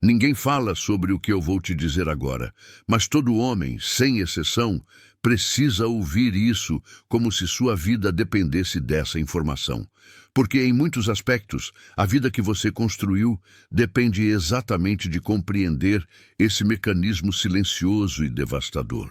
Ninguém fala sobre o que eu vou te dizer agora, mas todo homem, sem exceção, precisa ouvir isso como se sua vida dependesse dessa informação. Porque, em muitos aspectos, a vida que você construiu depende exatamente de compreender esse mecanismo silencioso e devastador.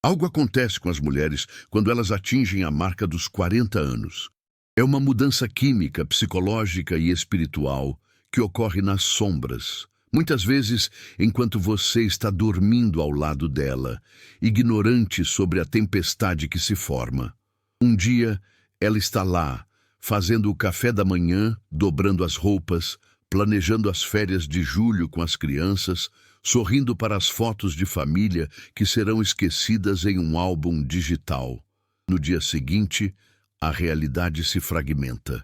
Algo acontece com as mulheres quando elas atingem a marca dos 40 anos. É uma mudança química, psicológica e espiritual que ocorre nas sombras. Muitas vezes, enquanto você está dormindo ao lado dela, ignorante sobre a tempestade que se forma. Um dia, ela está lá, fazendo o café da manhã, dobrando as roupas, planejando as férias de julho com as crianças, sorrindo para as fotos de família que serão esquecidas em um álbum digital. No dia seguinte, a realidade se fragmenta.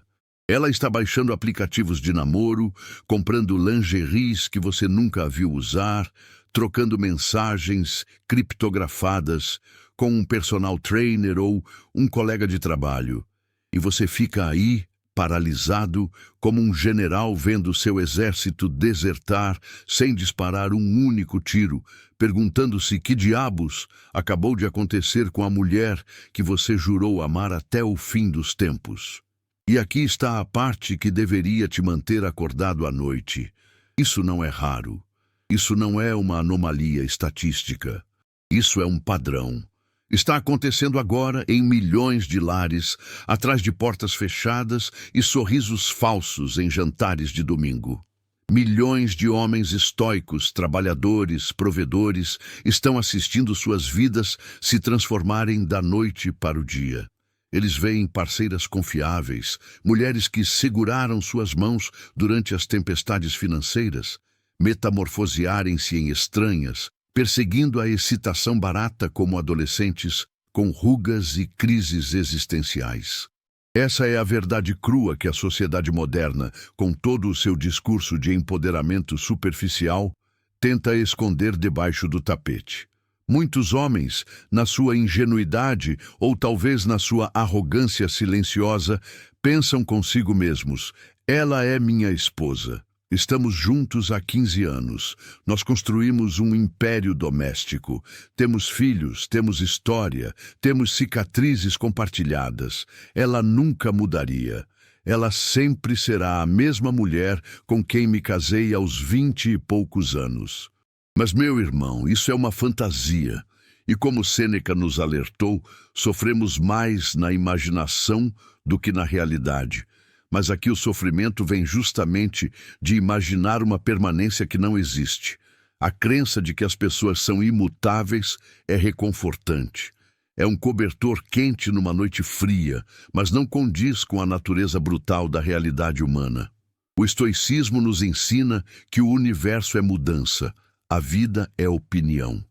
Ela está baixando aplicativos de namoro, comprando lingeries que você nunca a viu usar, trocando mensagens criptografadas com um personal trainer ou um colega de trabalho. E você fica aí, paralisado, como um general vendo seu exército desertar sem disparar um único tiro, perguntando-se que diabos acabou de acontecer com a mulher que você jurou amar até o fim dos tempos. E aqui está a parte que deveria te manter acordado à noite. Isso não é raro. Isso não é uma anomalia estatística. Isso é um padrão. Está acontecendo agora em milhões de lares, atrás de portas fechadas e sorrisos falsos em jantares de domingo. Milhões de homens estoicos, trabalhadores, provedores, estão assistindo suas vidas se transformarem da noite para o dia. Eles veem parceiras confiáveis, mulheres que seguraram suas mãos durante as tempestades financeiras, metamorfosearem-se em estranhas, perseguindo a excitação barata como adolescentes, com rugas e crises existenciais. Essa é a verdade crua que a sociedade moderna, com todo o seu discurso de empoderamento superficial, tenta esconder debaixo do tapete. Muitos homens, na sua ingenuidade ou talvez na sua arrogância silenciosa, pensam consigo mesmos: ela é minha esposa. Estamos juntos há 15 anos. Nós construímos um império doméstico. Temos filhos, temos história, temos cicatrizes compartilhadas. Ela nunca mudaria. Ela sempre será a mesma mulher com quem me casei aos 20 e poucos anos. Mas, meu irmão, isso é uma fantasia. E como Sêneca nos alertou, sofremos mais na imaginação do que na realidade. Mas aqui o sofrimento vem justamente de imaginar uma permanência que não existe. A crença de que as pessoas são imutáveis é reconfortante. É um cobertor quente numa noite fria, mas não condiz com a natureza brutal da realidade humana. O estoicismo nos ensina que o universo é mudança. A vida é opinião.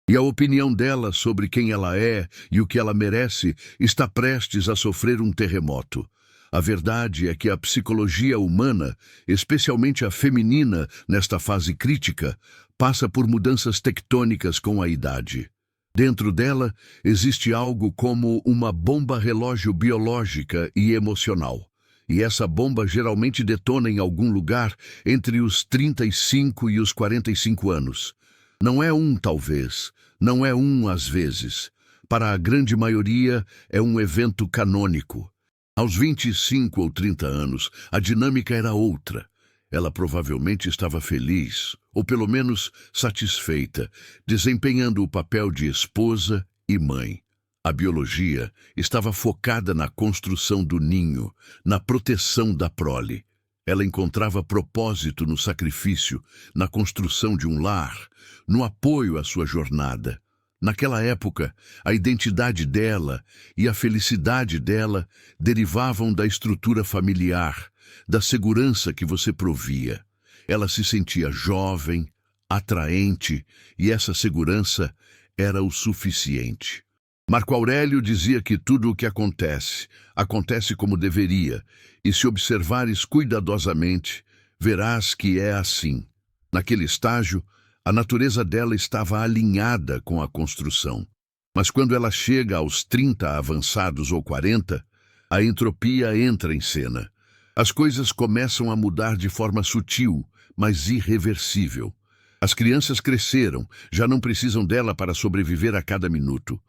E a opinião dela sobre quem ela é e o que ela merece está prestes a sofrer um terremoto. A verdade é que a psicologia humana, especialmente a feminina nesta fase crítica, passa por mudanças tectônicas com a idade. Dentro dela existe algo como uma bomba relógio biológica e emocional. E essa bomba geralmente detona em algum lugar entre os 35 e os 45 anos. Não é talvez, não é às vezes. Para a grande maioria, é um evento canônico. Aos 25 ou 30 anos, a dinâmica era outra. Ela provavelmente estava feliz, ou pelo menos satisfeita, desempenhando o papel de esposa e mãe. A biologia estava focada na construção do ninho, na proteção da prole. Ela encontrava propósito no sacrifício, na construção de um lar, no apoio à sua jornada. Naquela época, a identidade dela e a felicidade dela derivavam da estrutura familiar, da segurança que você provia. Ela se sentia jovem, atraente, e essa segurança era o suficiente. Marco Aurélio dizia que tudo o que acontece, acontece como deveria, e se observares cuidadosamente, verás que é assim. Naquele estágio, a natureza dela estava alinhada com a construção. Mas quando ela chega aos 30 avançados ou 40, a entropia entra em cena. As coisas começam a mudar de forma sutil, mas irreversível. As crianças cresceram, já não precisam dela para sobreviver a cada minuto.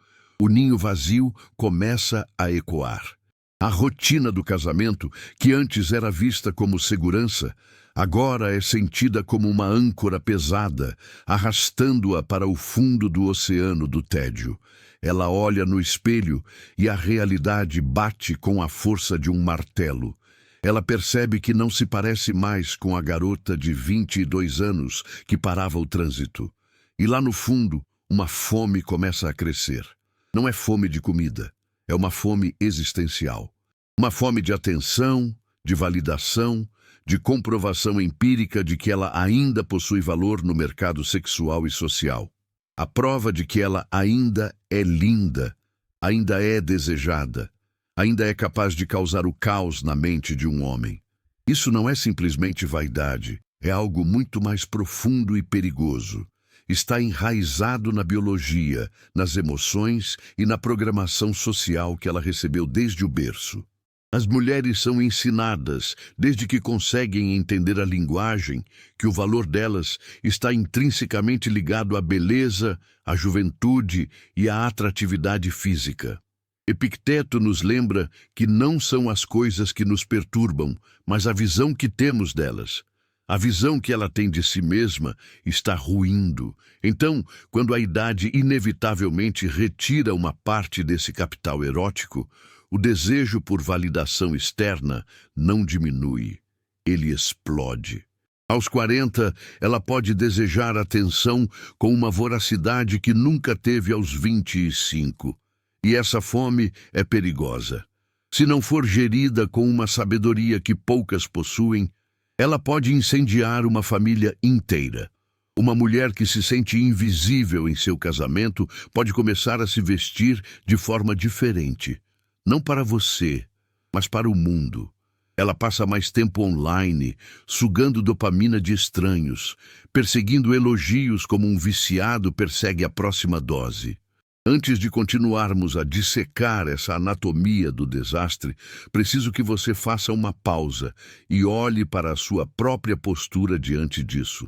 O ninho vazio começa a ecoar. A rotina do casamento, que antes era vista como segurança, agora é sentida como uma âncora pesada, arrastando-a para o fundo do oceano do tédio. Ela olha no espelho e a realidade bate com a força de um martelo. Ela percebe que não se parece mais com a garota de 22 anos que parava o trânsito. E lá no fundo, uma fome começa a crescer. Não é fome de comida, é uma fome existencial. Uma fome de atenção, de validação, de comprovação empírica de que ela ainda possui valor no mercado sexual e social. A prova de que ela ainda é linda, ainda é desejada, ainda é capaz de causar o caos na mente de um homem. Isso não é simplesmente vaidade, é algo muito mais profundo e perigoso. Está enraizado na biologia, nas emoções e na programação social que ela recebeu desde o berço. As mulheres são ensinadas, desde que conseguem entender a linguagem, que o valor delas está intrinsecamente ligado à beleza, à juventude e à atratividade física. Epicteto nos lembra que não são as coisas que nos perturbam, mas a visão que temos delas. A visão que ela tem de si mesma está ruindo. Então, quando a idade inevitavelmente retira uma parte desse capital erótico, o desejo por validação externa não diminui, ele explode. Aos 40, ela pode desejar atenção com uma voracidade que nunca teve aos 25. E essa fome é perigosa. Se não for gerida com uma sabedoria que poucas possuem, ela pode incendiar uma família inteira. Uma mulher que se sente invisível em seu casamento pode começar a se vestir de forma diferente. Não para você, mas para o mundo. Ela passa mais tempo online, sugando dopamina de estranhos, perseguindo elogios como um viciado persegue a próxima dose. Antes de continuarmos a dissecar essa anatomia do desastre, preciso que você faça uma pausa e olhe para a sua própria postura diante disso.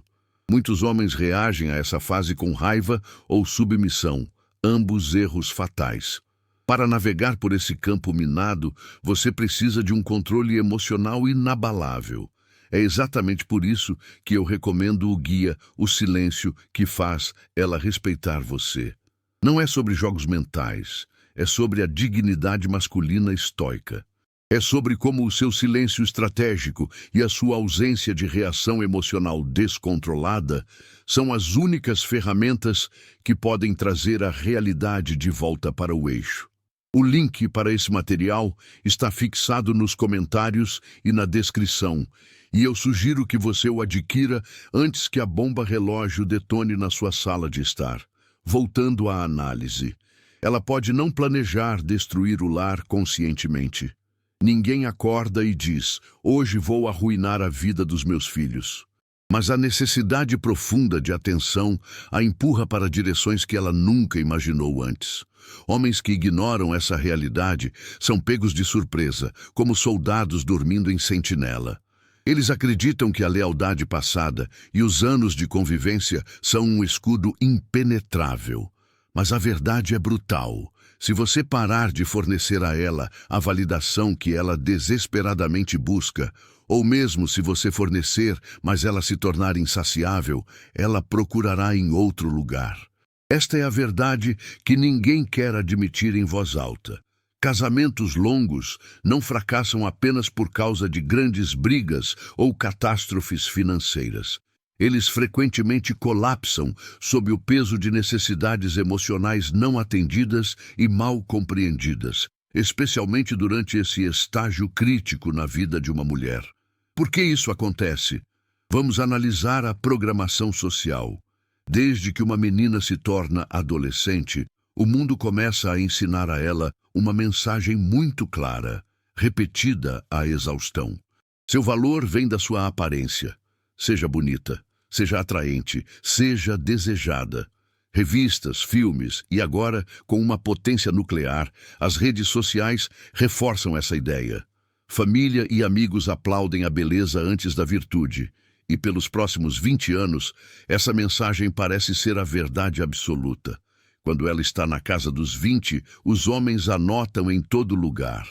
Muitos homens reagem a essa fase com raiva ou submissão, ambos erros fatais. Para navegar por esse campo minado, você precisa de um controle emocional inabalável. É exatamente por isso que eu recomendo o guia O Silêncio que faz ela respeitar você. Não é sobre jogos mentais, é sobre a dignidade masculina estoica. É sobre como o seu silêncio estratégico e a sua ausência de reação emocional descontrolada são as únicas ferramentas que podem trazer a realidade de volta para o eixo. O link para esse material está fixado nos comentários e na descrição, e eu sugiro que você o adquira antes que a bomba relógio detone na sua sala de estar. Voltando à análise, ela pode não planejar destruir o lar conscientemente. Ninguém acorda e diz, hoje vou arruinar a vida dos meus filhos. Mas a necessidade profunda de atenção a empurra para direções que ela nunca imaginou antes. Homens que ignoram essa realidade são pegos de surpresa, como soldados dormindo em sentinela. Eles acreditam que a lealdade passada e os anos de convivência são um escudo impenetrável. Mas a verdade é brutal. Se você parar de fornecer a ela a validação que ela desesperadamente busca, ou mesmo se você fornecer, mas ela se tornar insaciável, ela procurará em outro lugar. Esta é a verdade que ninguém quer admitir em voz alta. Casamentos longos não fracassam apenas por causa de grandes brigas ou catástrofes financeiras. Eles frequentemente colapsam sob o peso de necessidades emocionais não atendidas e mal compreendidas, especialmente durante esse estágio crítico na vida de uma mulher. Por que isso acontece? Vamos analisar a programação social. Desde que uma menina se torna adolescente, o mundo começa a ensinar a ela uma mensagem muito clara, repetida à exaustão. Seu valor vem da sua aparência. Seja bonita, seja atraente, seja desejada. Revistas, filmes e agora, com uma potência nuclear, as redes sociais reforçam essa ideia. Família e amigos aplaudem a beleza antes da virtude. E pelos próximos 20 anos, essa mensagem parece ser a verdade absoluta. Quando ela está na casa dos 20, os homens a notam em todo lugar.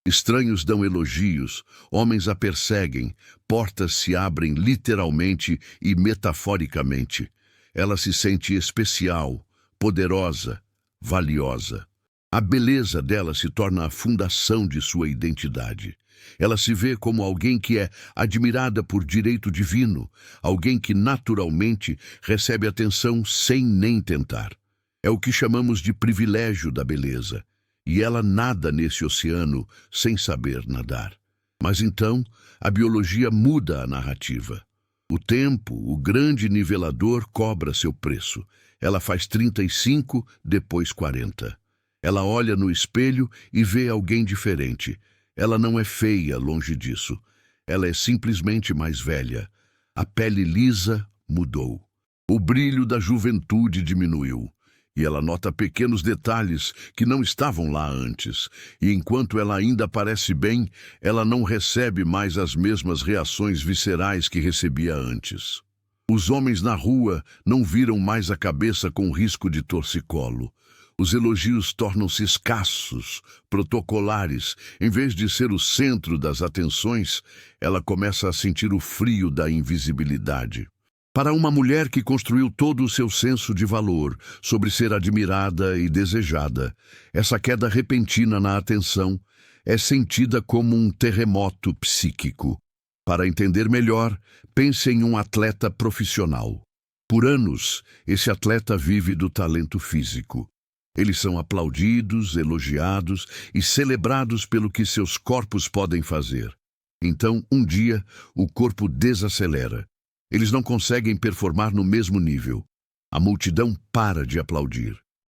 Estranhos dão elogios, homens a perseguem, portas se abrem literalmente e metaforicamente. Ela se sente especial, poderosa, valiosa. A beleza dela se torna a fundação de sua identidade. Ela se vê como alguém que é admirada por direito divino, alguém que naturalmente recebe atenção sem nem tentar. É o que chamamos de privilégio da beleza, e ela nada nesse oceano sem saber nadar. Mas então, a biologia muda a narrativa. O tempo, o grande nivelador, cobra seu preço. Ela faz 35, depois 40. Ela olha no espelho e vê alguém diferente. Ela não é feia, longe disso. Ela é simplesmente mais velha. A pele lisa mudou. O brilho da juventude diminuiu. E ela nota pequenos detalhes que não estavam lá antes. E enquanto ela ainda parece bem, ela não recebe mais as mesmas reações viscerais que recebia antes. Os homens na rua não viram mais a cabeça com risco de torcicolo. Os elogios tornam-se escassos, protocolares. Em vez de ser o centro das atenções, ela começa a sentir o frio da invisibilidade. Para uma mulher que construiu todo o seu senso de valor sobre ser admirada e desejada, essa queda repentina na atenção é sentida como um terremoto psíquico. Para entender melhor, pense em um atleta profissional. Por anos, esse atleta vive do talento físico. Eles são aplaudidos, elogiados e celebrados pelo que seus corpos podem fazer. Então, um dia, o corpo desacelera. Eles não conseguem performar no mesmo nível. A multidão para de aplaudir.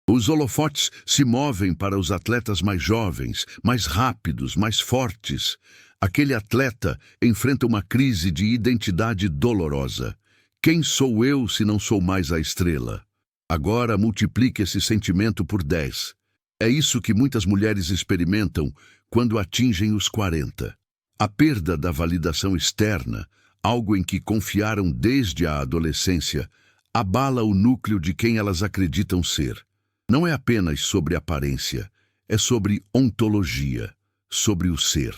Os holofotes se movem para os atletas mais jovens, mais rápidos, mais fortes. Aquele atleta enfrenta uma crise de identidade dolorosa. Quem sou eu se não sou mais a estrela? Agora multiplique esse sentimento por 10. É isso que muitas mulheres experimentam quando atingem os 40. A perda da validação externa, algo em que confiaram desde a adolescência, abala o núcleo de quem elas acreditam ser. Não é apenas sobre aparência, é sobre ontologia, sobre o ser.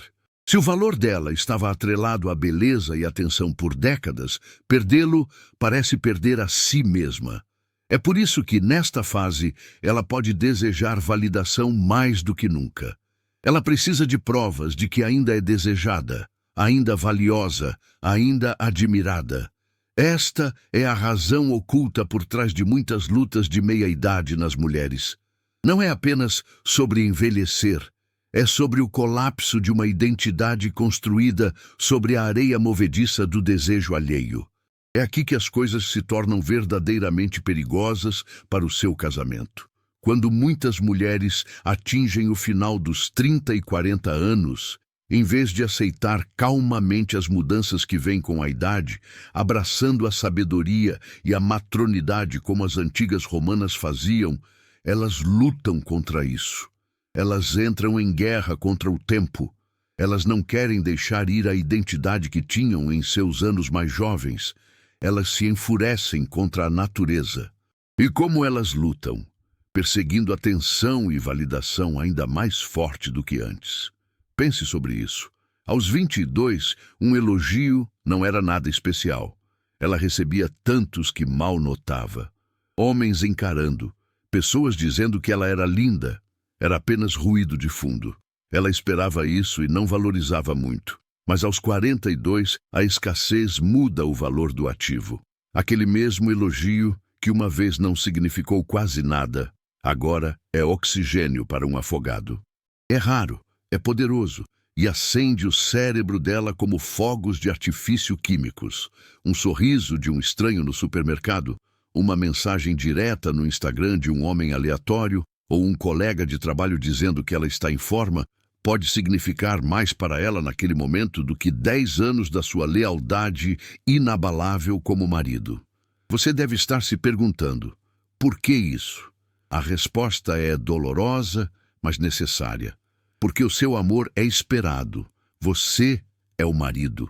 Se o valor dela estava atrelado à beleza e atenção por décadas, perdê-lo parece perder a si mesma. É por isso que, nesta fase, ela pode desejar validação mais do que nunca. Ela precisa de provas de que ainda é desejada, ainda valiosa, ainda admirada. Esta é a razão oculta por trás de muitas lutas de meia-idade nas mulheres. Não é apenas sobre envelhecer, é sobre o colapso de uma identidade construída sobre a areia movediça do desejo alheio. É aqui que as coisas se tornam verdadeiramente perigosas para o seu casamento. Quando muitas mulheres atingem o final dos 30 e 40 anos, em vez de aceitar calmamente as mudanças que vêm com a idade, abraçando a sabedoria e a matronidade como as antigas romanas faziam, elas lutam contra isso. Elas entram em guerra contra o tempo. Elas não querem deixar ir a identidade que tinham em seus anos mais jovens. Elas se enfurecem contra a natureza. E como elas lutam? Perseguindo atenção e validação ainda mais forte do que antes. Pense sobre isso. Aos 22, um elogio não era nada especial. Ela recebia tantos que mal notava. Homens encarando, pessoas dizendo que ela era linda. Era apenas ruído de fundo. Ela esperava isso e não valorizava muito. Mas aos 42, a escassez muda o valor do ativo. Aquele mesmo elogio, que uma vez não significou quase nada, agora é oxigênio para um afogado. É raro, é poderoso, e acende o cérebro dela como fogos de artifício químicos. Um sorriso de um estranho no supermercado, uma mensagem direta no Instagram de um homem aleatório, ou um colega de trabalho dizendo que ela está em forma, pode significar mais para ela naquele momento do que 10 anos da sua lealdade inabalável como marido. Você deve estar se perguntando, por que isso? A resposta é dolorosa, mas necessária. Porque o seu amor é esperado. Você é o marido.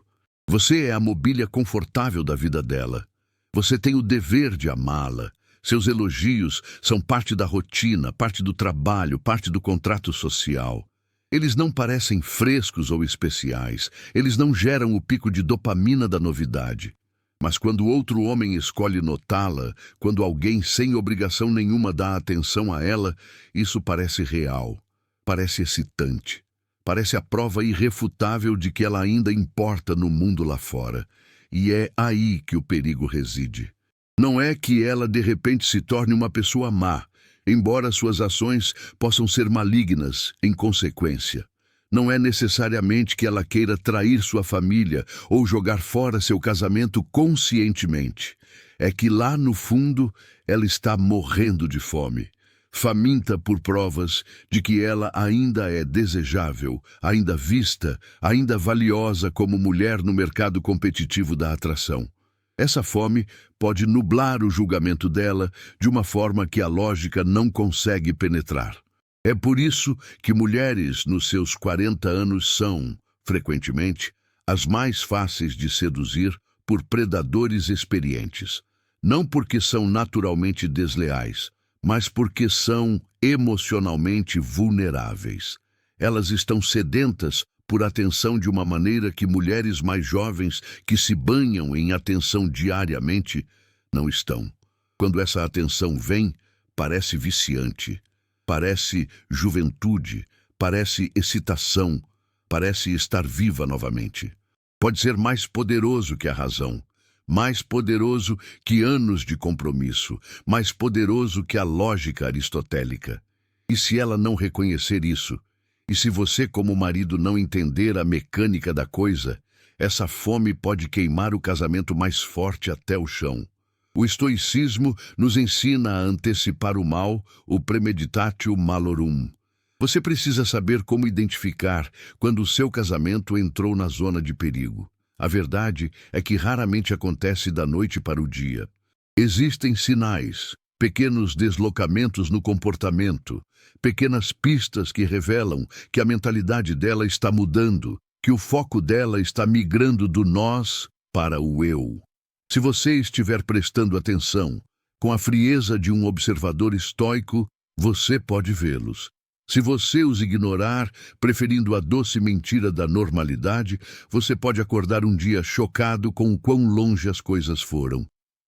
Você é a mobília confortável da vida dela. Você tem o dever de amá-la. Seus elogios são parte da rotina, parte do trabalho, parte do contrato social. Eles não parecem frescos ou especiais. Eles não geram o pico de dopamina da novidade. Mas quando outro homem escolhe notá-la, quando alguém sem obrigação nenhuma dá atenção a ela, isso parece real, parece excitante, parece a prova irrefutável de que ela ainda importa no mundo lá fora. E é aí que o perigo reside. Não é que ela de repente se torne uma pessoa má, embora suas ações possam ser malignas em consequência. Não é necessariamente que ela queira trair sua família ou jogar fora seu casamento conscientemente. É que lá no fundo ela está morrendo de fome, faminta por provas de que ela ainda é desejável, ainda vista, ainda valiosa como mulher no mercado competitivo da atração. Essa fome pode nublar o julgamento dela de uma forma que a lógica não consegue penetrar. É por isso que mulheres nos seus 40 anos são, frequentemente, as mais fáceis de seduzir por predadores experientes. Não porque são naturalmente desleais, mas porque são emocionalmente vulneráveis. Elas estão sedentas por atenção de uma maneira que mulheres mais jovens que se banham em atenção diariamente não estão. Quando essa atenção vem, parece viciante, parece juventude, parece excitação, parece estar viva novamente. Pode ser mais poderoso que a razão, mais poderoso que anos de compromisso, mais poderoso que a lógica aristotélica. E se ela não reconhecer isso, e se você como marido não entender a mecânica da coisa, essa fome pode queimar o casamento mais forte até o chão. O estoicismo nos ensina a antecipar o mal, o premeditatio malorum. Você precisa saber como identificar quando o seu casamento entrou na zona de perigo. A verdade é que raramente acontece da noite para o dia. Existem sinais, pequenos deslocamentos no comportamento, pequenas pistas que revelam que a mentalidade dela está mudando, que o foco dela está migrando do nós para o eu. Se você estiver prestando atenção, com a frieza de um observador estoico, você pode vê-los. Se você os ignorar, preferindo a doce mentira da normalidade, você pode acordar um dia chocado com o quão longe as coisas foram.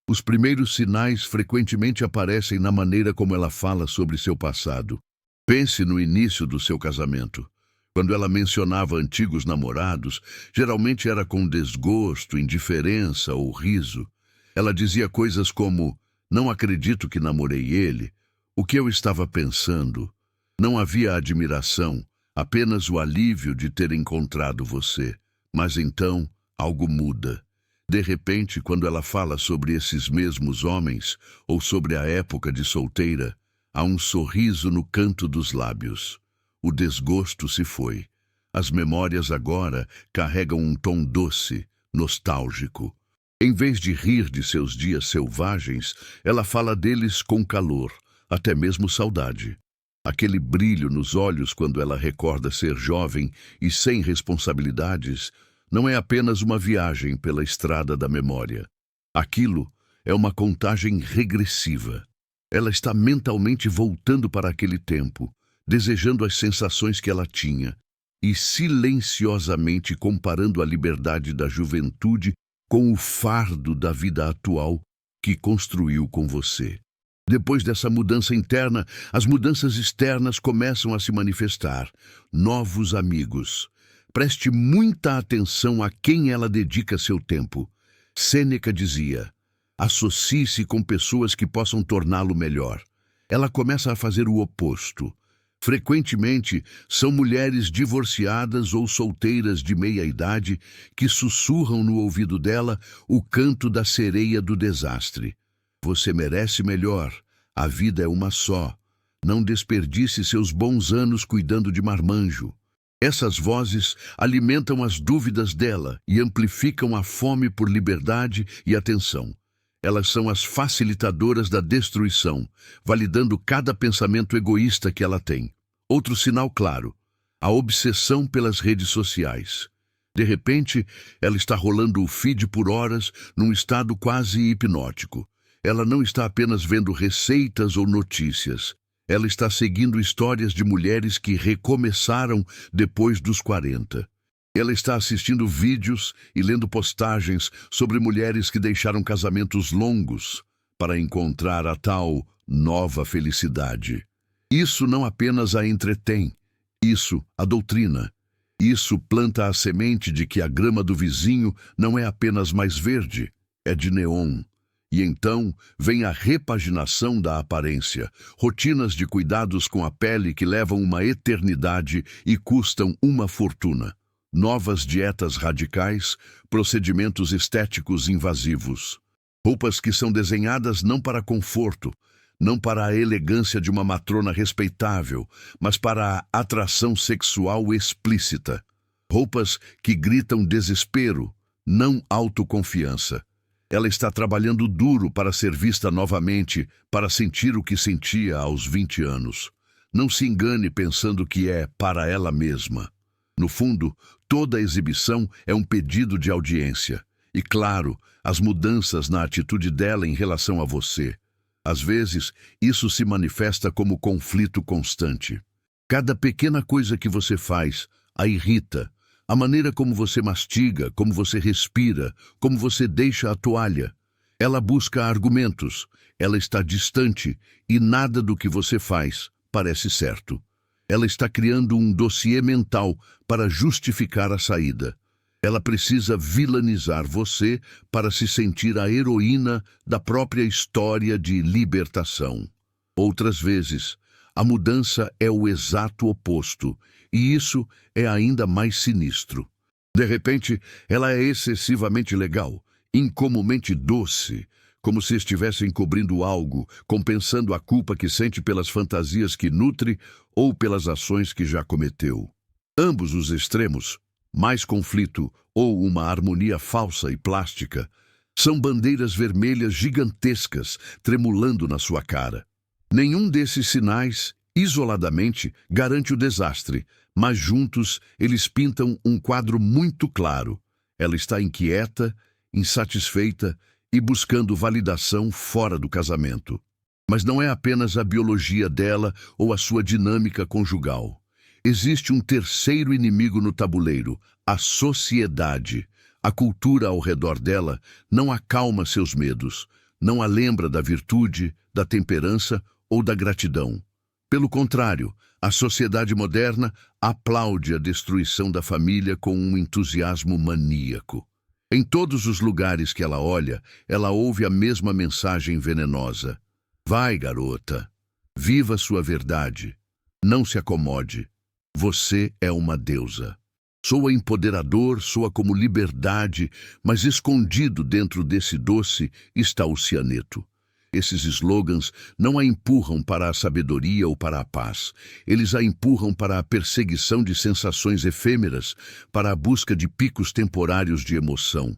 Os primeiros sinais frequentemente aparecem na maneira como ela fala sobre seu passado. Pense no início do seu casamento. Quando ela mencionava antigos namorados, geralmente era com desgosto, indiferença ou riso. Ela dizia coisas como: "Não acredito que namorei ele. O que eu estava pensando?" Não havia admiração, apenas o alívio de ter encontrado você. Mas então, algo muda. De repente, quando ela fala sobre esses mesmos homens, ou sobre a época de solteira, há um sorriso no canto dos lábios. O desgosto se foi. As memórias agora carregam um tom doce, nostálgico. Em vez de rir de seus dias selvagens, ela fala deles com calor, até mesmo saudade. Aquele brilho nos olhos quando ela recorda ser jovem e sem responsabilidades não é apenas uma viagem pela estrada da memória. Aquilo é uma contagem regressiva. Ela está mentalmente voltando para aquele tempo, desejando as sensações que ela tinha e silenciosamente comparando a liberdade da juventude com o fardo da vida atual que construiu com você. Depois dessa mudança interna, as mudanças externas começam a se manifestar. Novos amigos. Preste muita atenção a quem ela dedica seu tempo. Sêneca dizia: associe-se com pessoas que possam torná-lo melhor. Ela começa a fazer o oposto. Frequentemente, são mulheres divorciadas ou solteiras de meia-idade que sussurram no ouvido dela o canto da sereia do desastre. Você merece melhor. A vida é uma só. Não desperdice seus bons anos cuidando de marmanjo. Essas vozes alimentam as dúvidas dela e amplificam a fome por liberdade e atenção. Elas são as facilitadoras da destruição, validando cada pensamento egoísta que ela tem. Outro sinal claro: a obsessão pelas redes sociais. De repente, ela está rolando o feed por horas num estado quase hipnótico. Ela não está apenas vendo receitas ou notícias. Ela está seguindo histórias de mulheres que recomeçaram depois dos 40. Ela está assistindo vídeos e lendo postagens sobre mulheres que deixaram casamentos longos para encontrar a tal nova felicidade. Isso não apenas a entretém, isso a doutrina. Isso planta a semente de que a grama do vizinho não é apenas mais verde, é de neon. E então vem a repaginação da aparência, rotinas de cuidados com a pele que levam uma eternidade e custam uma fortuna. Novas dietas radicais, procedimentos estéticos invasivos. Roupas que são desenhadas não para conforto, não para a elegância de uma matrona respeitável, mas para a atração sexual explícita. Roupas que gritam desespero, não autoconfiança. Ela está trabalhando duro para ser vista novamente, para sentir o que sentia aos 20 anos. Não se engane pensando que é para ela mesma. No fundo, toda exibição é um pedido de audiência. E, claro, as mudanças na atitude dela em relação a você. Às vezes, isso se manifesta como conflito constante. Cada pequena coisa que você faz a irrita. A maneira como você mastiga, como você respira, como você deixa a toalha. Ela busca argumentos, ela está distante e nada do que você faz parece certo. Ela está criando um dossiê mental para justificar a saída. Ela precisa vilanizar você para se sentir a heroína da própria história de libertação. Outras vezes, a mudança é o exato oposto, e isso é ainda mais sinistro. De repente, ela é excessivamente legal, incomumente doce, como se estivesse encobrindo algo, compensando a culpa que sente pelas fantasias que nutre ou pelas ações que já cometeu. Ambos os extremos, mais conflito ou uma harmonia falsa e plástica, são bandeiras vermelhas gigantescas tremulando na sua cara. Nenhum desses sinais, isoladamente, garante o desastre, mas juntos eles pintam um quadro muito claro. Ela está inquieta, insatisfeita e buscando validação fora do casamento. Mas não é apenas a biologia dela ou a sua dinâmica conjugal. Existe um terceiro inimigo no tabuleiro, a sociedade. A cultura ao redor dela não acalma seus medos, não a lembra da virtude, da temperança ou da gratidão. Pelo contrário, a sociedade moderna aplaude a destruição da família com um entusiasmo maníaco. Em todos os lugares que ela olha, ela ouve a mesma mensagem venenosa. Vai, garota. Viva sua verdade. Não se acomode. Você é uma deusa. Soa empoderador, soa como liberdade, mas escondido dentro desse doce está o cianeto. Esses slogans não a empurram para a sabedoria ou para a paz. Eles a empurram para a perseguição de sensações efêmeras, para a busca de picos temporários de emoção.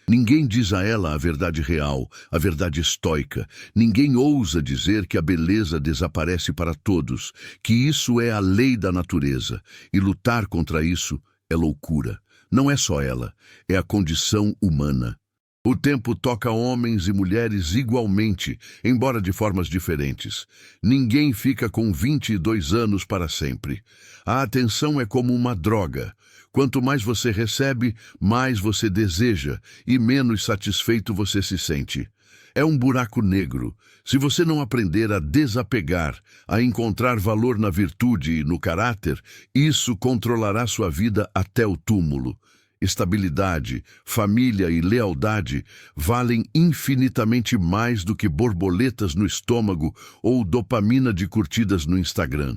Ninguém diz a ela a verdade real, a verdade estoica. Ninguém ousa dizer que a beleza desaparece para todos, que isso é a lei da natureza, e lutar contra isso é loucura. Não é só ela, é a condição humana. O tempo toca homens e mulheres igualmente, embora de formas diferentes. Ninguém fica com 22 anos para sempre. A atenção é como uma droga. Quanto mais você recebe, mais você deseja e menos satisfeito você se sente. É um buraco negro. Se você não aprender a desapegar, a encontrar valor na virtude e no caráter, isso controlará sua vida até o túmulo. Estabilidade, família e lealdade valem infinitamente mais do que borboletas no estômago ou dopamina de curtidas no Instagram.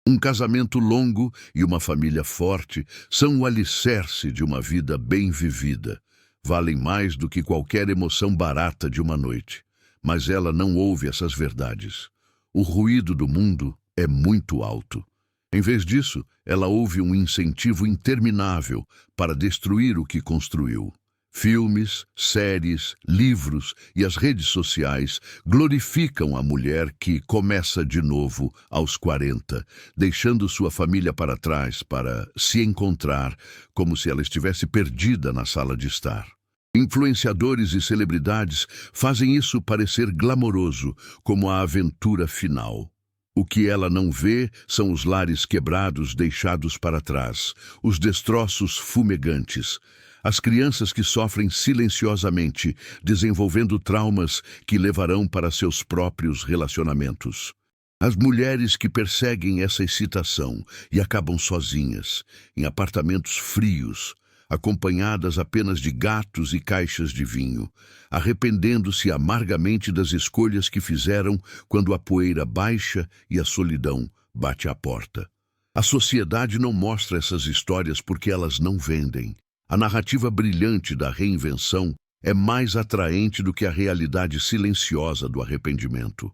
Um casamento longo e uma família forte são o alicerce de uma vida bem vivida. Valem mais do que qualquer emoção barata de uma noite. Mas ela não ouve essas verdades. O ruído do mundo é muito alto. Em vez disso, ela ouve um incentivo interminável para destruir o que construiu. Filmes, séries, livros e as redes sociais glorificam a mulher que começa de novo aos 40, deixando sua família para trás para se encontrar como se ela estivesse perdida na sala de estar. Influenciadores e celebridades fazem isso parecer glamouroso, como a aventura final. O que ela não vê são os lares quebrados deixados para trás, os destroços fumegantes, as crianças que sofrem silenciosamente, desenvolvendo traumas que levarão para seus próprios relacionamentos. As mulheres que perseguem essa excitação e acabam sozinhas, em apartamentos frios, acompanhadas apenas de gatos e caixas de vinho, arrependendo-se amargamente das escolhas que fizeram quando a poeira baixa e a solidão bate à porta. A sociedade não mostra essas histórias porque elas não vendem. A narrativa brilhante da reinvenção é mais atraente do que a realidade silenciosa do arrependimento.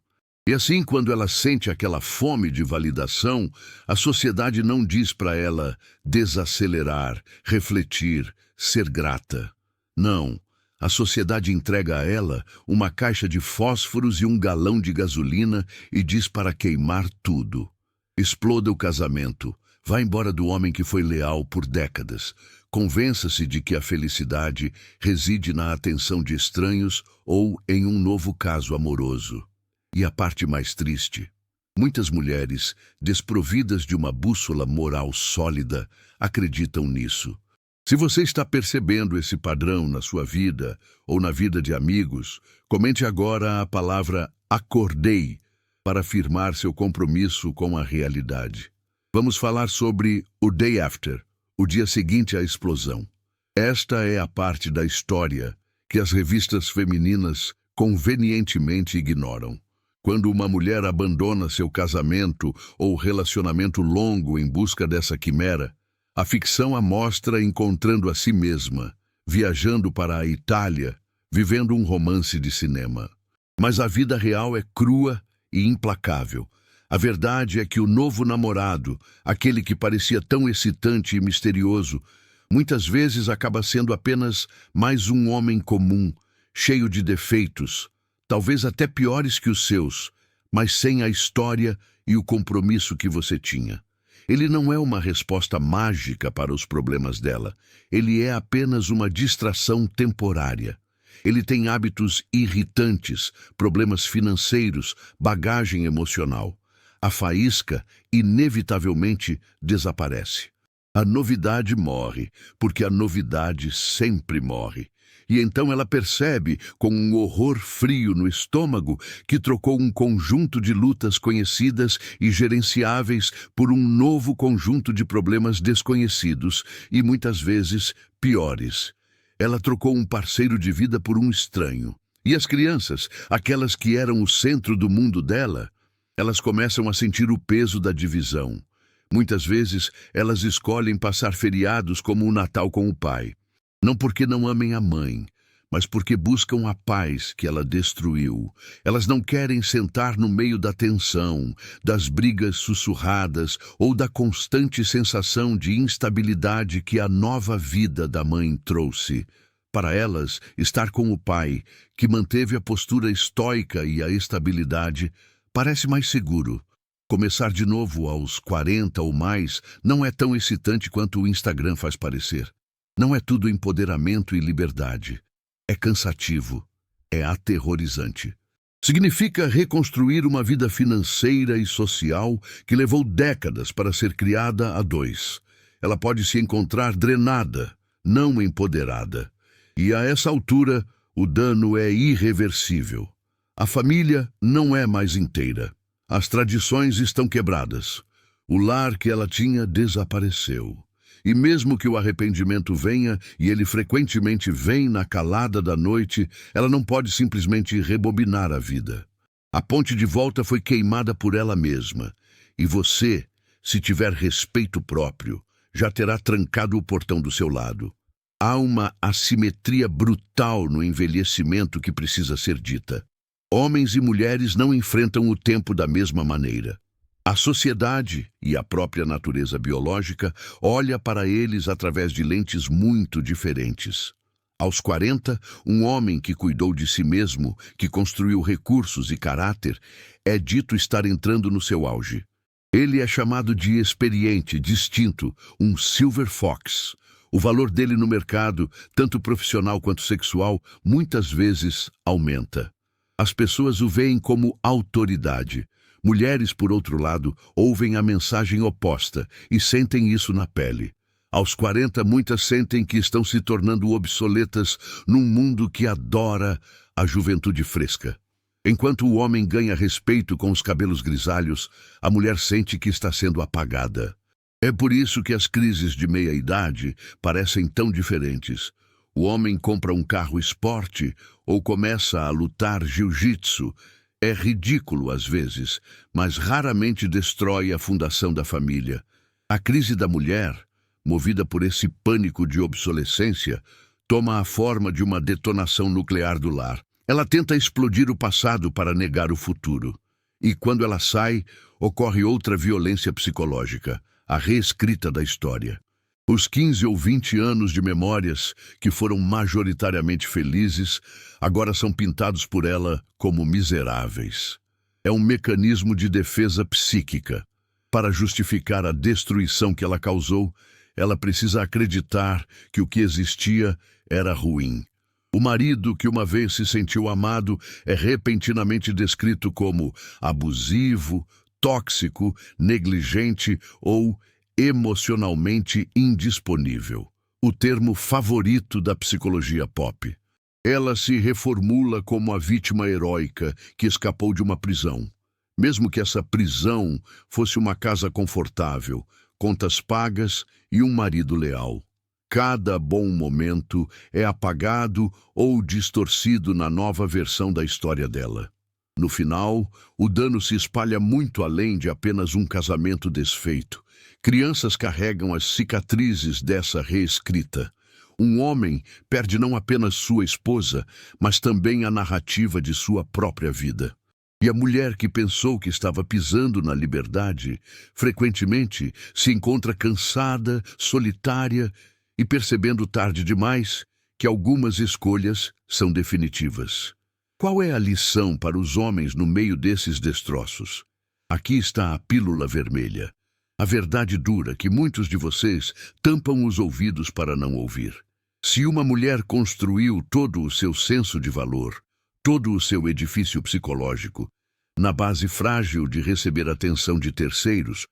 E assim, quando ela sente aquela fome de validação, a sociedade não diz para ela desacelerar, refletir, ser grata. Não, a sociedade entrega a ela uma caixa de fósforos e um galão de gasolina e diz para queimar tudo. Exploda o casamento, vá embora do homem que foi leal por décadas. Convença-se de que a felicidade reside na atenção de estranhos ou em um novo caso amoroso. E a parte mais triste, muitas mulheres, desprovidas de uma bússola moral sólida, acreditam nisso. Se você está percebendo esse padrão na sua vida ou na vida de amigos, comente agora a palavra acordei para afirmar seu compromisso com a realidade. Vamos falar sobre o day after, o dia seguinte à explosão. Esta é a parte da história que as revistas femininas convenientemente ignoram. Quando uma mulher abandona seu casamento ou relacionamento longo em busca dessa quimera, a ficção a mostra encontrando a si mesma, viajando para a Itália, vivendo um romance de cinema. Mas a vida real é crua e implacável. A verdade é que o novo namorado, aquele que parecia tão excitante e misterioso, muitas vezes acaba sendo apenas mais um homem comum, cheio de defeitos, talvez até piores que os seus, mas sem a história e o compromisso que você tinha. Ele não é uma resposta mágica para os problemas dela. Ele é apenas uma distração temporária. Ele tem hábitos irritantes, problemas financeiros, bagagem emocional. A faísca inevitavelmente desaparece. A novidade morre, porque a novidade sempre morre. E então ela percebe, com um horror frio no estômago, que trocou um conjunto de lutas conhecidas e gerenciáveis por um novo conjunto de problemas desconhecidos e muitas vezes piores. Ela trocou um parceiro de vida por um estranho. E as crianças, aquelas que eram o centro do mundo dela, elas começam a sentir o peso da divisão. Muitas vezes, elas escolhem passar feriados como o Natal com o pai. Não porque não amem a mãe, mas porque buscam a paz que ela destruiu. Elas não querem sentar no meio da tensão, das brigas sussurradas ou da constante sensação de instabilidade que a nova vida da mãe trouxe. Para elas, estar com o pai, que manteve a postura estoica e a estabilidade, parece mais seguro. Começar de novo aos 40 ou mais não é tão excitante quanto o Instagram faz parecer. Não é tudo empoderamento e liberdade. É cansativo, é aterrorizante. Significa reconstruir uma vida financeira e social que levou décadas para ser criada a dois. Ela pode se encontrar drenada, não empoderada. E a essa altura, o dano é irreversível. A família não é mais inteira. As tradições estão quebradas. O lar que ela tinha desapareceu. E mesmo que o arrependimento venha, e ele frequentemente vem na calada da noite, ela não pode simplesmente rebobinar a vida. A ponte de volta foi queimada por ela mesma. E você, se tiver respeito próprio, já terá trancado o portão do seu lado. Há uma assimetria brutal no envelhecimento que precisa ser dita. Homens e mulheres não enfrentam o tempo da mesma maneira. A sociedade e a própria natureza biológica olha para eles através de lentes muito diferentes. Aos 40, um homem que cuidou de si mesmo, que construiu recursos e caráter, é dito estar entrando no seu auge. Ele é chamado de experiente, distinto, um silver fox. O valor dele no mercado, tanto profissional quanto sexual, muitas vezes aumenta. As pessoas o veem como autoridade. Mulheres, por outro lado, ouvem a mensagem oposta e sentem isso na pele. Aos 40, muitas sentem que estão se tornando obsoletas num mundo que adora a juventude fresca. Enquanto o homem ganha respeito com os cabelos grisalhos, a mulher sente que está sendo apagada. É por isso que as crises de meia-idade parecem tão diferentes. O homem compra um carro esporte ou começa a lutar jiu-jitsu. É ridículo às vezes, mas raramente destrói a fundação da família. A crise da mulher, movida por esse pânico de obsolescência, toma a forma de uma detonação nuclear do lar. Ela tenta explodir o passado para negar o futuro. E quando ela sai, ocorre outra violência psicológica, a reescrita da história. Os 15 ou 20 anos de memórias, que foram majoritariamente felizes, agora são pintados por ela como miseráveis. É um mecanismo de defesa psíquica. Para justificar a destruição que ela causou, ela precisa acreditar que o que existia era ruim. O marido que uma vez se sentiu amado é repentinamente descrito como abusivo, tóxico, negligente ou emocionalmente indisponível. O termo favorito da psicologia pop. Ela se reformula como a vítima heróica que escapou de uma prisão. Mesmo que essa prisão fosse uma casa confortável, contas pagas e um marido leal. Cada bom momento é apagado ou distorcido na nova versão da história dela. No final, o dano se espalha muito além de apenas um casamento desfeito. Crianças carregam as cicatrizes dessa reescrita. Um homem perde não apenas sua esposa, mas também a narrativa de sua própria vida. E a mulher que pensou que estava pisando na liberdade, frequentemente se encontra cansada, solitária e percebendo tarde demais que algumas escolhas são definitivas. Qual é a lição para os homens no meio desses destroços? Aqui está a pílula vermelha. A verdade dura que muitos de vocês tampam os ouvidos para não ouvir. Se uma mulher construiu todo o seu senso de valor, todo o seu edifício psicológico, na base frágil de receber atenção de terceiros,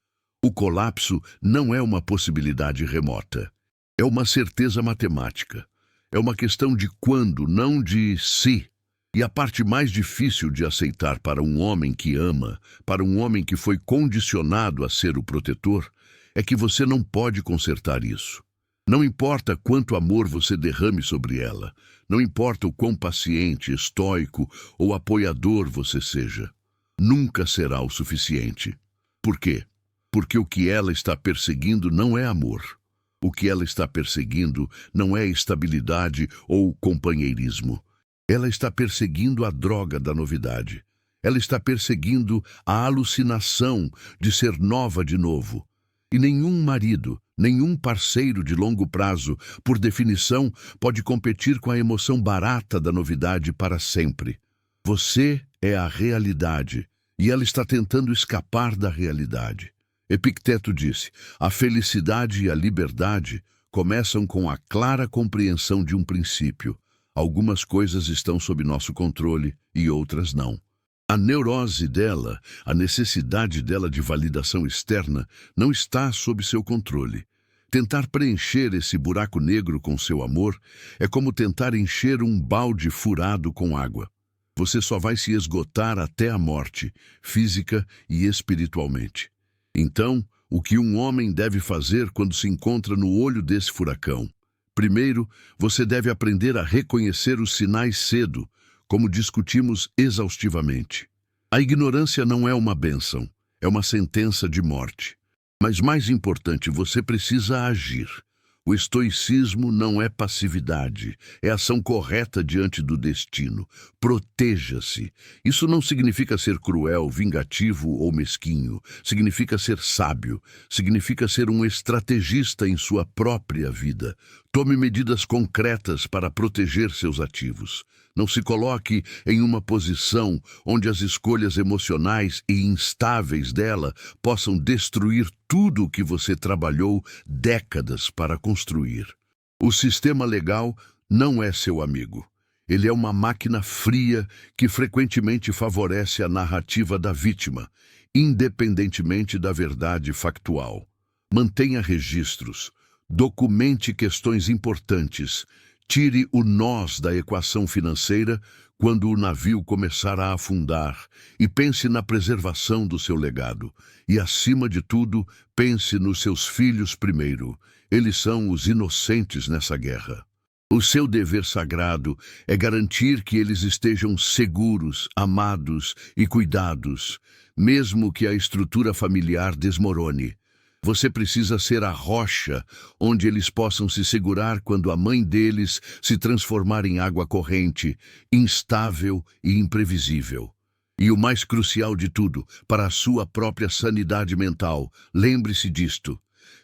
o colapso não é uma possibilidade remota. É uma certeza matemática. É uma questão de quando, não de se. E a parte mais difícil de aceitar para um homem que ama, para um homem que foi condicionado a ser o protetor, é que você não pode consertar isso. Não importa quanto amor você derrame sobre ela, não importa o quão paciente, estoico ou apoiador você seja, nunca será o suficiente. Por quê? Porque o que ela está perseguindo não é amor. O que ela está perseguindo não é estabilidade ou companheirismo. Ela está perseguindo a droga da novidade. Ela está perseguindo a alucinação de ser nova de novo. E nenhum marido, nenhum parceiro de longo prazo, por definição, pode competir com a emoção barata da novidade para sempre. Você é a realidade, e ela está tentando escapar da realidade. Epicteto disse: a felicidade e a liberdade começam com a clara compreensão de um princípio. Algumas coisas estão sob nosso controle e outras não. A neurose dela, a necessidade dela de validação externa, não está sob seu controle. Tentar preencher esse buraco negro com seu amor é como tentar encher um balde furado com água. Você só vai se esgotar até a morte, física e espiritualmente. Então, o que um homem deve fazer quando se encontra no olho desse furacão? Primeiro, você deve aprender a reconhecer os sinais cedo, como discutimos exaustivamente. A ignorância não é uma bênção, é uma sentença de morte. Mas mais importante, você precisa agir. O estoicismo não é passividade, é ação correta diante do destino. Proteja-se. Isso não significa ser cruel, vingativo ou mesquinho. Significa ser sábio. Significa ser um estrategista em sua própria vida. Tome medidas concretas para proteger seus ativos. Não se coloque em uma posição onde as escolhas emocionais e instáveis dela possam destruir tudo o que você trabalhou décadas para construir. O sistema legal não é seu amigo. Ele é uma máquina fria que frequentemente favorece a narrativa da vítima, independentemente da verdade factual. Mantenha registros, documente questões importantes, tire o nós da equação financeira quando o navio começar a afundar e pense na preservação do seu legado. E, acima de tudo, pense nos seus filhos primeiro. Eles são os inocentes nessa guerra. O seu dever sagrado é garantir que eles estejam seguros, amados e cuidados, mesmo que a estrutura familiar desmorone. Você precisa ser a rocha onde eles possam se segurar quando a mãe deles se transformar em água corrente, instável e imprevisível. E o mais crucial de tudo, para a sua própria sanidade mental, lembre-se disto.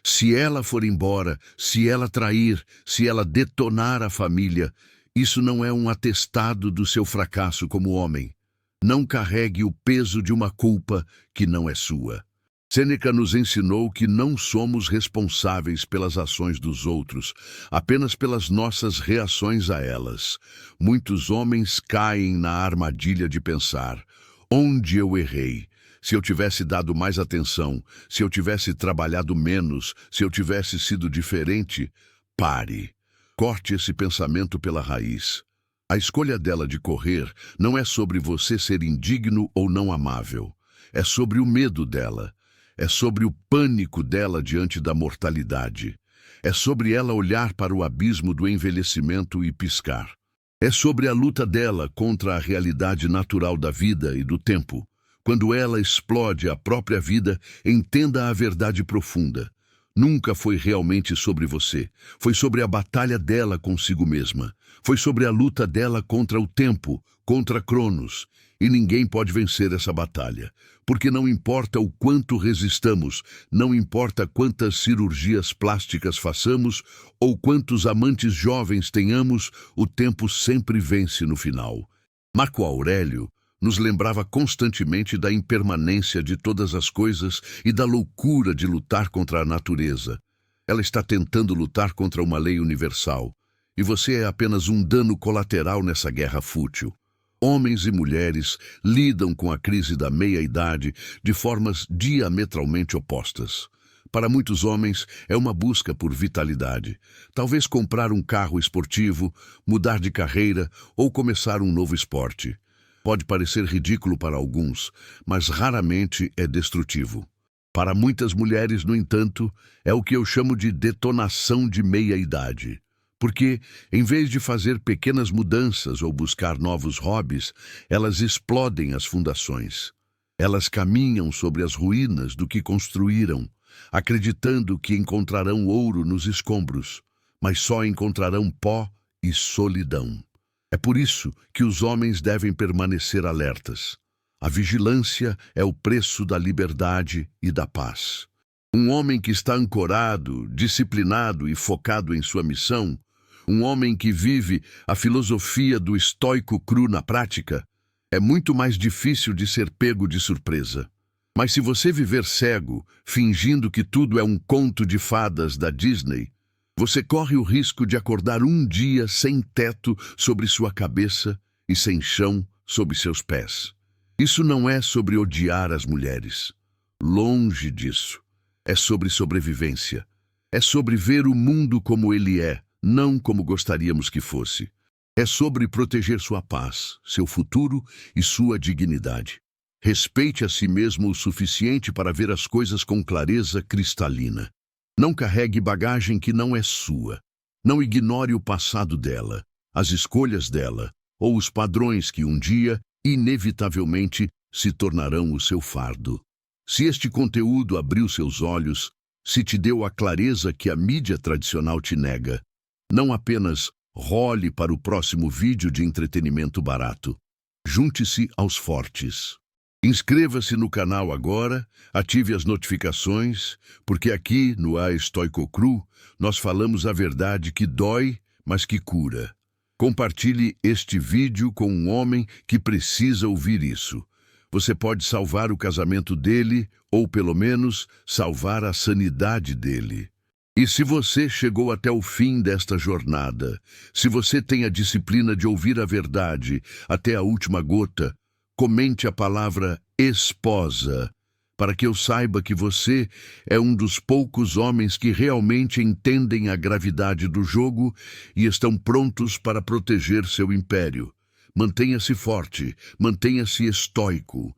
Se ela for embora, se ela trair, se ela detonar a família, isso não é um atestado do seu fracasso como homem. Não carregue o peso de uma culpa que não é sua. Sêneca nos ensinou que não somos responsáveis pelas ações dos outros, apenas pelas nossas reações a elas. Muitos homens caem na armadilha de pensar: onde eu errei? Se eu tivesse dado mais atenção, se eu tivesse trabalhado menos, se eu tivesse sido diferente, pare. Corte esse pensamento pela raiz. A escolha dela de correr não é sobre você ser indigno ou não amável. É sobre o medo dela. É sobre o pânico dela diante da mortalidade. É sobre ela olhar para o abismo do envelhecimento e piscar. É sobre a luta dela contra a realidade natural da vida e do tempo. Quando ela explode a própria vida, entenda a verdade profunda. Nunca foi realmente sobre você. Foi sobre a batalha dela consigo mesma. Foi sobre a luta dela contra o tempo, contra Cronos. E ninguém pode vencer essa batalha. Porque não importa o quanto resistamos, não importa quantas cirurgias plásticas façamos ou quantos amantes jovens tenhamos, o tempo sempre vence no final. Marco Aurélio nos lembrava constantemente da impermanência de todas as coisas e da loucura de lutar contra a natureza. Ela está tentando lutar contra uma lei universal, e você é apenas um dano colateral nessa guerra fútil. Homens e mulheres lidam com a crise da meia-idade de formas diametralmente opostas. Para muitos homens, é uma busca por vitalidade. Talvez comprar um carro esportivo, mudar de carreira ou começar um novo esporte. Pode parecer ridículo para alguns, mas raramente é destrutivo. Para muitas mulheres, no entanto, é o que eu chamo de detonação de meia-idade. Porque, em vez de fazer pequenas mudanças ou buscar novos hobbies, elas explodem as fundações. Elas caminham sobre as ruínas do que construíram, acreditando que encontrarão ouro nos escombros, mas só encontrarão pó e solidão. É por isso que os homens devem permanecer alertas. A vigilância é o preço da liberdade e da paz. Um homem que está ancorado, disciplinado e focado em sua missão, um homem que vive a filosofia do estoico cru na prática, é muito mais difícil de ser pego de surpresa. Mas se você viver cego, fingindo que tudo é um conto de fadas da Disney, você corre o risco de acordar um dia sem teto sobre sua cabeça e sem chão sob seus pés. Isso não é sobre odiar as mulheres. Longe disso. É sobre sobrevivência. É sobre ver o mundo como ele é, não como gostaríamos que fosse. É sobre proteger sua paz, seu futuro e sua dignidade. Respeite a si mesmo o suficiente para ver as coisas com clareza cristalina. Não carregue bagagem que não é sua. Não ignore o passado dela, as escolhas dela, ou os padrões que um dia, inevitavelmente, se tornarão o seu fardo. Se este conteúdo abriu seus olhos, se te deu a clareza que a mídia tradicional te nega, não apenas role para o próximo vídeo de entretenimento barato. Junte-se aos fortes. Inscreva-se no canal agora, ative as notificações, porque aqui no A Estoico Cru nós falamos a verdade que dói, mas que cura. Compartilhe este vídeo com um homem que precisa ouvir isso. Você pode salvar o casamento dele, ou pelo menos salvar a sanidade dele. E se você chegou até o fim desta jornada, se você tem a disciplina de ouvir a verdade até a última gota, comente a palavra esposa, para que eu saiba que você é um dos poucos homens que realmente entendem a gravidade do jogo e estão prontos para proteger seu império. Mantenha-se forte, mantenha-se estoico.